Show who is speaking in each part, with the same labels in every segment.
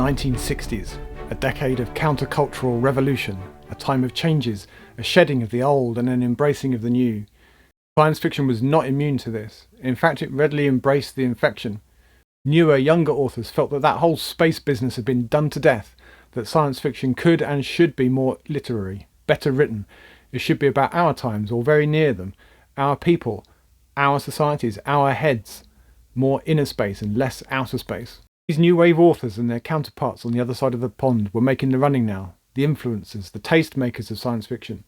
Speaker 1: 1960s, a decade of countercultural revolution, a time of changes, a shedding of the old and an embracing of the new. Science fiction was not immune to this. In fact, it readily embraced the infection. Newer, younger authors felt that that whole space business had been done to death, that science fiction could and should be more literary, better written. It should be about our times, or very near them, our people, our societies, our heads, more inner space and less outer space. These new wave authors and their counterparts on the other side of the pond were making the running now, the influencers, the taste makers of science fiction.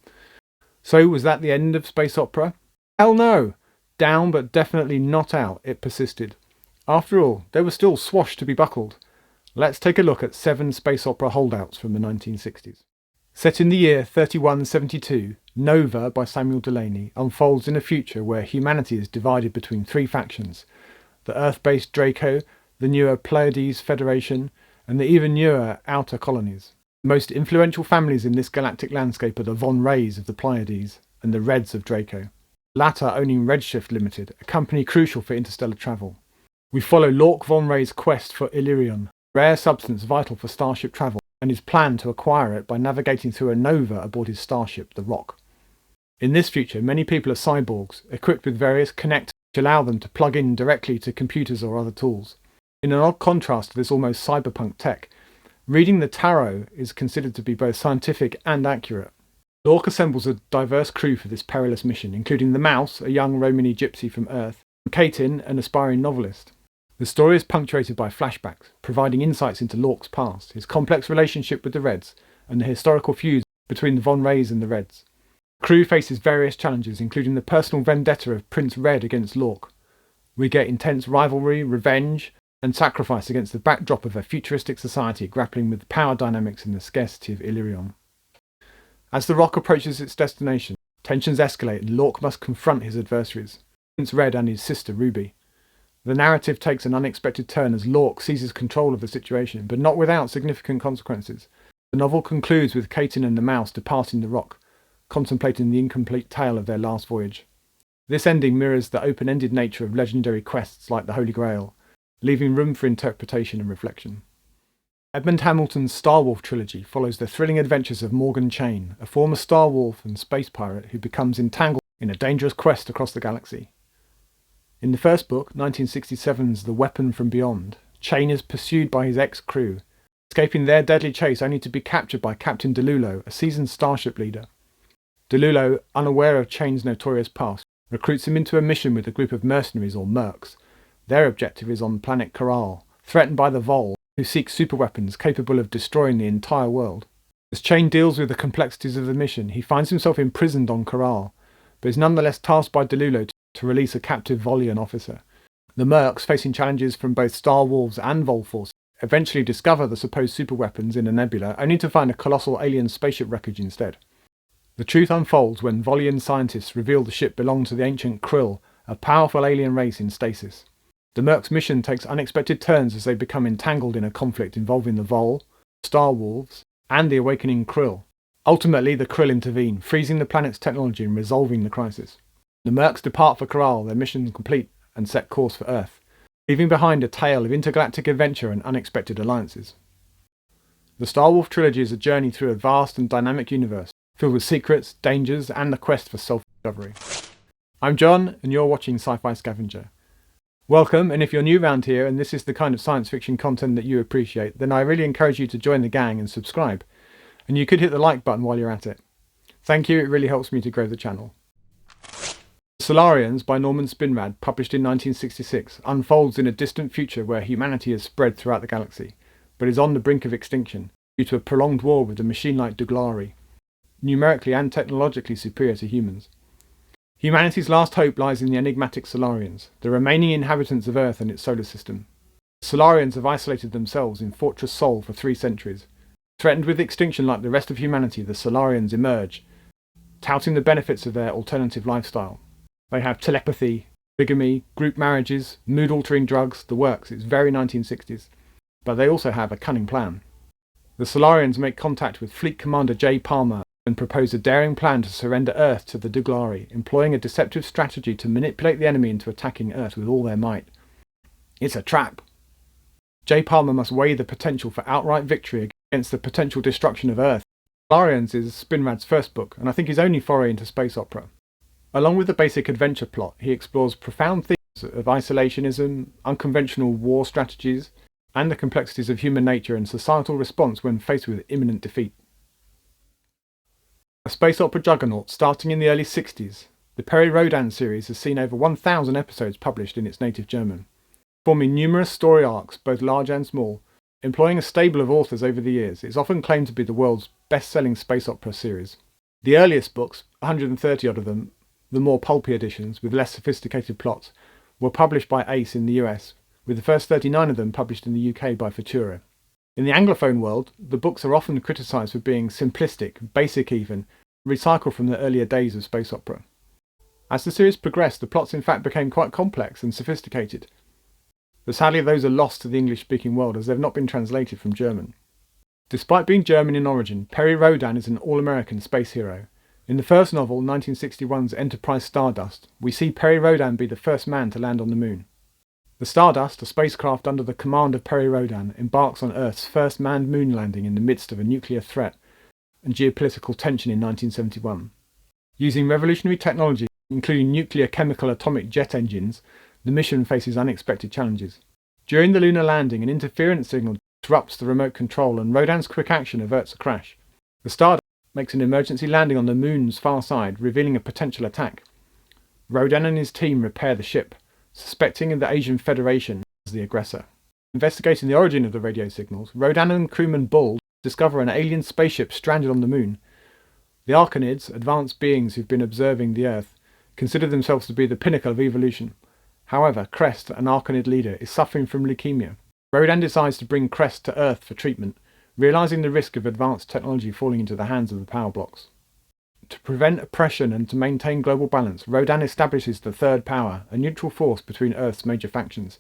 Speaker 1: So was that the end of space opera? Hell no! Down but definitely not out, it persisted. After all, there was still swash to be buckled. Let's take a look at 7 space opera holdouts from the 1960s. Set in the year 3172, Nova by Samuel Delaney unfolds in a future where humanity is divided between 3 factions: the Earth-based Draco, the newer Pleiades Federation, and the even newer Outer Colonies. The most influential families in this galactic landscape are the Von Rays of the Pleiades and the Reds of Draco, the latter owning Redshift Limited, a company crucial for interstellar travel. We follow Lork Von Ray's quest for Illyrion, a rare substance vital for starship travel, and his plan to acquire it by navigating through a nova aboard his starship, the Rock. In this future, many people are cyborgs, equipped with various connectors which allow them to plug in directly to computers or other tools. In an odd contrast to this almost cyberpunk tech, reading the tarot is considered to be both scientific and accurate. Lork assembles a diverse crew for this perilous mission, including the Mouse, a young Romany gypsy from Earth, and Katin, an aspiring novelist. The story is punctuated by flashbacks, providing insights into Lork's past, his complex relationship with the Reds, and the historical feuds between the Von Rays and the Reds. The crew faces various challenges, including the personal vendetta of Prince Red against Lork. We get intense rivalry, revenge, and sacrifice against the backdrop of a futuristic society grappling with power dynamics and the scarcity of Illyrion. As the Rock approaches its destination, tensions escalate and Lork must confront his adversaries, Prince Red and his sister Ruby. The narrative takes an unexpected turn as Lork seizes control of the situation, but not without significant consequences. The novel concludes with Katin and the Mouse departing the Rock, contemplating the incomplete tale of their last voyage. This ending mirrors the open-ended nature of legendary quests like the Holy Grail, leaving room for interpretation and reflection. Edmund Hamilton's Starwolf trilogy follows the thrilling adventures of Morgan Chain, a former Starwolf and space pirate who becomes entangled in a dangerous quest across the galaxy. In the first book, 1967's The Weapon from Beyond, Chain is pursued by his ex-crew, escaping their deadly chase only to be captured by Captain DeLulo, a seasoned starship leader. DeLulo, unaware of Chain's notorious past, recruits him into a mission with a group of mercenaries or mercs. Their objective is on planet Coral, threatened by the Vol, who seek superweapons capable of destroying the entire world. As Chain deals with the complexities of the mission, he finds himself imprisoned on Coral, but is nonetheless tasked by DeLulo to release a captive Volian officer. The mercs, facing challenges from both Starwolves and Vol forces, eventually discover the supposed superweapons in a nebula, only to find a colossal alien spaceship wreckage instead. The truth unfolds when Volian scientists reveal the ship belonged to the ancient Krill, a powerful alien race in stasis. The mercs' mission takes unexpected turns as they become entangled in a conflict involving the Vol, Starwolves, and the awakening Krill. Ultimately, the Krill intervene, freezing the planet's technology and resolving the crisis. The mercs depart for Coral, their mission complete, and set course for Earth, leaving behind a tale of intergalactic adventure and unexpected alliances. The Starwolf trilogy is a journey through a vast and dynamic universe, filled with secrets, dangers, and the quest for self-discovery. I'm John, and you're watching SciFiScavenger. Welcome, and if you're new around here and this is the kind of science fiction content that you appreciate, then I really encourage you to join the gang and subscribe. And you could hit the like button while you're at it. Thank you, it really helps me to grow the channel. Solarians by Norman Spinrad, published in 1966, unfolds in a distant future where humanity has spread throughout the galaxy, but is on the brink of extinction due to a prolonged war with the machine-like Duglari, numerically and technologically superior to humans. Humanity's last hope lies in the enigmatic Solarians, the remaining inhabitants of Earth and its solar system. The Solarians have isolated themselves in Fortress Sol for 3 centuries. Threatened with extinction like the rest of humanity, the Solarians emerge, touting the benefits of their alternative lifestyle. They have telepathy, bigamy, group marriages, mood-altering drugs, the works. It's very 1960s. But they also have a cunning plan. The Solarians make contact with Fleet Commander J. Palmer and propose a daring plan to surrender Earth to the Duglari, employing a deceptive strategy to manipulate the enemy into attacking Earth with all their might. It's a trap. J. Palmer must weigh the potential for outright victory against the potential destruction of Earth. Solarians is Spinrad's first book, and I think his only foray into space opera. Along with the basic adventure plot, he explores profound themes of isolationism, unconventional war strategies, and the complexities of human nature and societal response when faced with imminent defeat. A space opera juggernaut starting in the early 60s, the Perry Rhodan series has seen over 1,000 episodes published in its native German, forming numerous story arcs, both large and small. Employing a stable of authors over the years, it's often claimed to be the world's best-selling space opera series. The earliest books, 130 odd of them, the more pulpy editions with less sophisticated plots, were published by Ace in the US, with the first 39 of them published in the UK by Futura. In the Anglophone world, the books are often criticised for being simplistic, basic even, recycled from the earlier days of space opera. As the series progressed, the plots in fact became quite complex and sophisticated, but sadly those are lost to the English-speaking world as they've not been translated from German. Despite being German in origin, Perry Rhodan is an all-American space hero. In the first novel, 1961's Enterprise Stardust, we see Perry Rhodan be the first man to land on the moon. The Stardust, a spacecraft under the command of Perry Rhodan, embarks on Earth's first manned moon landing in the midst of a nuclear threat and geopolitical tension in 1971. Using revolutionary technology, including nuclear chemical atomic jet engines, the mission faces unexpected challenges. During the lunar landing, an interference signal disrupts the remote control and Rhodan's quick action averts a crash. The Stardust makes an emergency landing on the moon's far side, revealing a potential attack. Rhodan and his team repair the ship, suspecting the Asian Federation as the aggressor. Investigating the origin of the radio signals, Rhodan and crewman Bull discover an alien spaceship stranded on the moon. The Archonids, advanced beings who've been observing the Earth, consider themselves to be the pinnacle of evolution. However, Crest, an Archonid leader, is suffering from leukemia. Rhodan decides to bring Crest to Earth for treatment, realising the risk of advanced technology falling into the hands of the power blocks. To prevent oppression and to maintain global balance, Rhodan establishes the Third Power, a neutral force between Earth's major factions.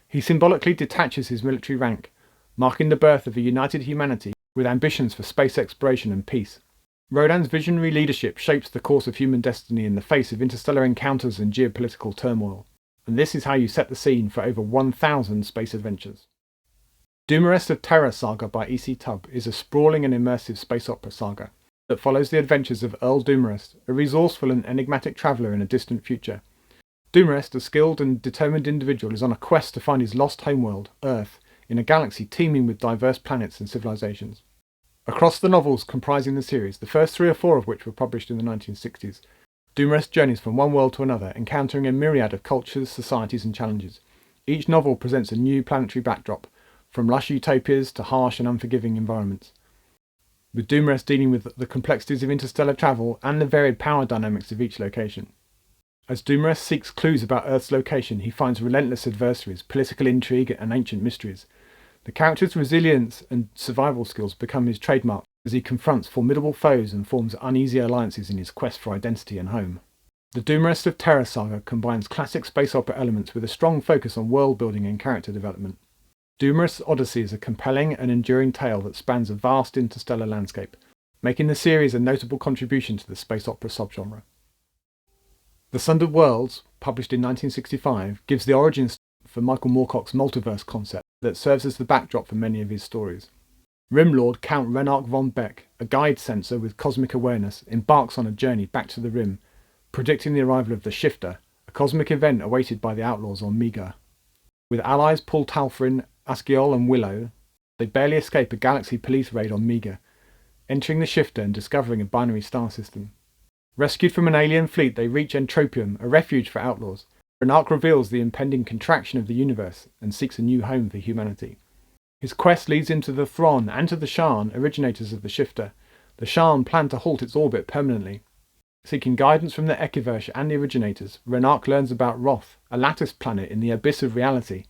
Speaker 1: He symbolically detaches his military rank, marking the birth of a united humanity with ambitions for space exploration and peace. Rhodan's visionary leadership shapes the course of human destiny in the face of interstellar encounters and geopolitical turmoil. And this is how you set the scene for over 1,000 space adventures. Dumarest of Terra saga by E.C. Tubb is a sprawling and immersive space opera saga that follows the adventures of Earl Dumarest, a resourceful and enigmatic traveller in a distant future. Dumarest, a skilled and determined individual, is on a quest to find his lost homeworld, Earth, in a galaxy teeming with diverse planets and civilizations. Across the novels comprising the series, the first 3 or 4 of which were published in the 1960s, Dumarest journeys from one world to another, encountering a myriad of cultures, societies and challenges. Each novel presents a new planetary backdrop, from lush utopias to harsh and unforgiving environments, with Dumarest dealing with the complexities of interstellar travel and the varied power dynamics of each location. As Dumarest seeks clues about Earth's location, he finds relentless adversaries, political intrigue and ancient mysteries. The character's resilience and survival skills become his trademark as he confronts formidable foes and forms uneasy alliances in his quest for identity and home. The Dumarest of Terra saga combines classic space opera elements with a strong focus on world building and character development. Dumarest's Odyssey is a compelling and enduring tale that spans a vast interstellar landscape, making the series a notable contribution to the space opera subgenre. The Sundered Worlds, published in 1965, gives the origins for Michael Moorcock's multiverse concept that serves as the backdrop for many of his stories. Rimlord Count Renark von Beck, a guide sensor with cosmic awareness, embarks on a journey back to the Rim, predicting the arrival of the Shifter, a cosmic event awaited by the Outlaws on Meaga. With allies Paul Talfrin, Askiol and Willow, they barely escape a galaxy police raid on Meaga, entering the Shifter and discovering a binary star system. Rescued from an alien fleet, they reach Entropium, a refuge for outlaws. Renark reveals the impending contraction of the universe and seeks a new home for humanity. His quest leads him to the Thron and to the Sharn, originators of the Shifter. The Sharn plan to halt its orbit permanently. Seeking guidance from the Ekiverse and the originators, Renark learns about Roth, a lattice planet in the abyss of reality.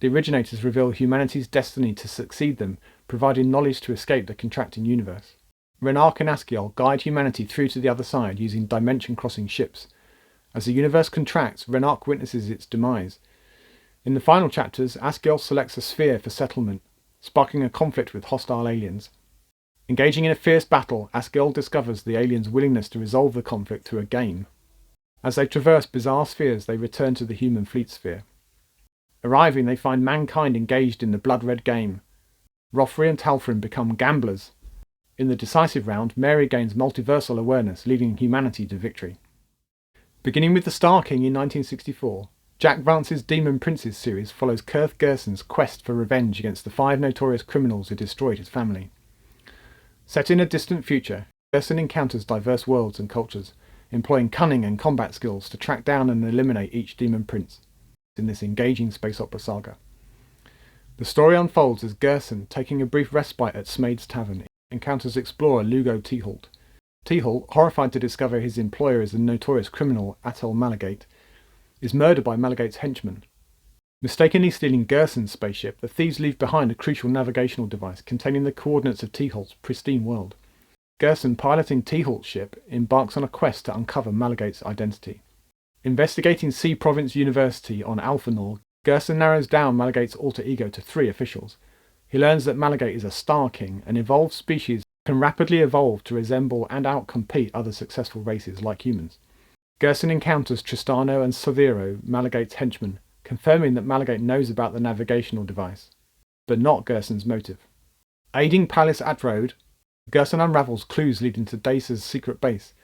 Speaker 1: The originators reveal humanity's destiny to succeed them, providing knowledge to escape the contracting universe. Renark and Askiol guide humanity through to the other side using dimension-crossing ships. As the universe contracts, Renark witnesses its demise. In the final chapters, Askiol selects a sphere for settlement, sparking a conflict with hostile aliens. Engaging in a fierce battle, Askiol discovers the aliens' willingness to resolve the conflict through a game. As they traverse bizarre spheres, they return to the human fleet sphere. Arriving, they find mankind engaged in the blood-red game. Rothri and Talfrin become gamblers. In the decisive round, Mary gains multiversal awareness, leading humanity to victory. Beginning with the Star King in 1964, Jack Vance's Demon Princes series follows Kurth Gerson's quest for revenge against the 5 notorious criminals who destroyed his family. Set in a distant future, Gerson encounters diverse worlds and cultures, employing cunning and combat skills to track down and eliminate each Demon Prince in this engaging space opera saga. The story unfolds as Gerson, taking a brief respite at Smade's Tavern, encounters explorer Lugo Teehalt. Teehalt, horrified to discover his employer is the notorious criminal Atel Malagate, is murdered by Malagate's henchmen. Mistakenly stealing Gerson's spaceship, the thieves leave behind a crucial navigational device containing the coordinates of Teehalt's pristine world. Gerson, piloting Teehalt's ship, embarks on a quest to uncover Malagate's identity. Investigating Sea Province University on Alphanor, Gerson narrows down Malagate's alter ego to 3 officials. He learns that Malagate is a Star King, an evolved species can rapidly evolve to resemble and outcompete other successful races like humans. Gerson encounters Tristano and Soviro, Malagate's henchmen, confirming that Malagate knows about the navigational device, but not Gerson's motive. Aiding Palace at Rhodan, Gerson unravels clues leading to Dace's secret base.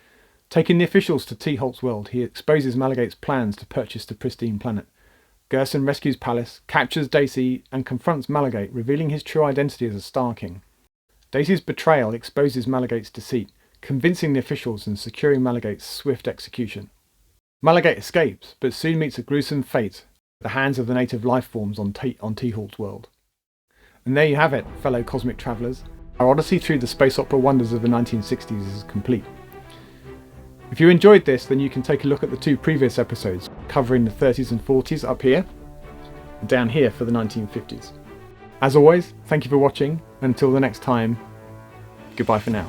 Speaker 1: Taking the officials to Teehalt's world, he exposes Malagate's plans to purchase the pristine planet. Gerson rescues Palace, captures Dace, and confronts Malagate, revealing his true identity as a Star King. Dace's betrayal exposes Malagate's deceit, convincing the officials and securing Malagate's swift execution. Malagate escapes, but soon meets a gruesome fate at the hands of the native life forms on Teehalt's world. And there you have it, fellow cosmic travellers. Our odyssey through the space opera wonders of the 1960s is complete. If you enjoyed this, then you can take a look at the 2 previous episodes, covering the 30s and 40s up here, and down here for the 1950s. As always, thank you for watching, and until the next time, goodbye for now.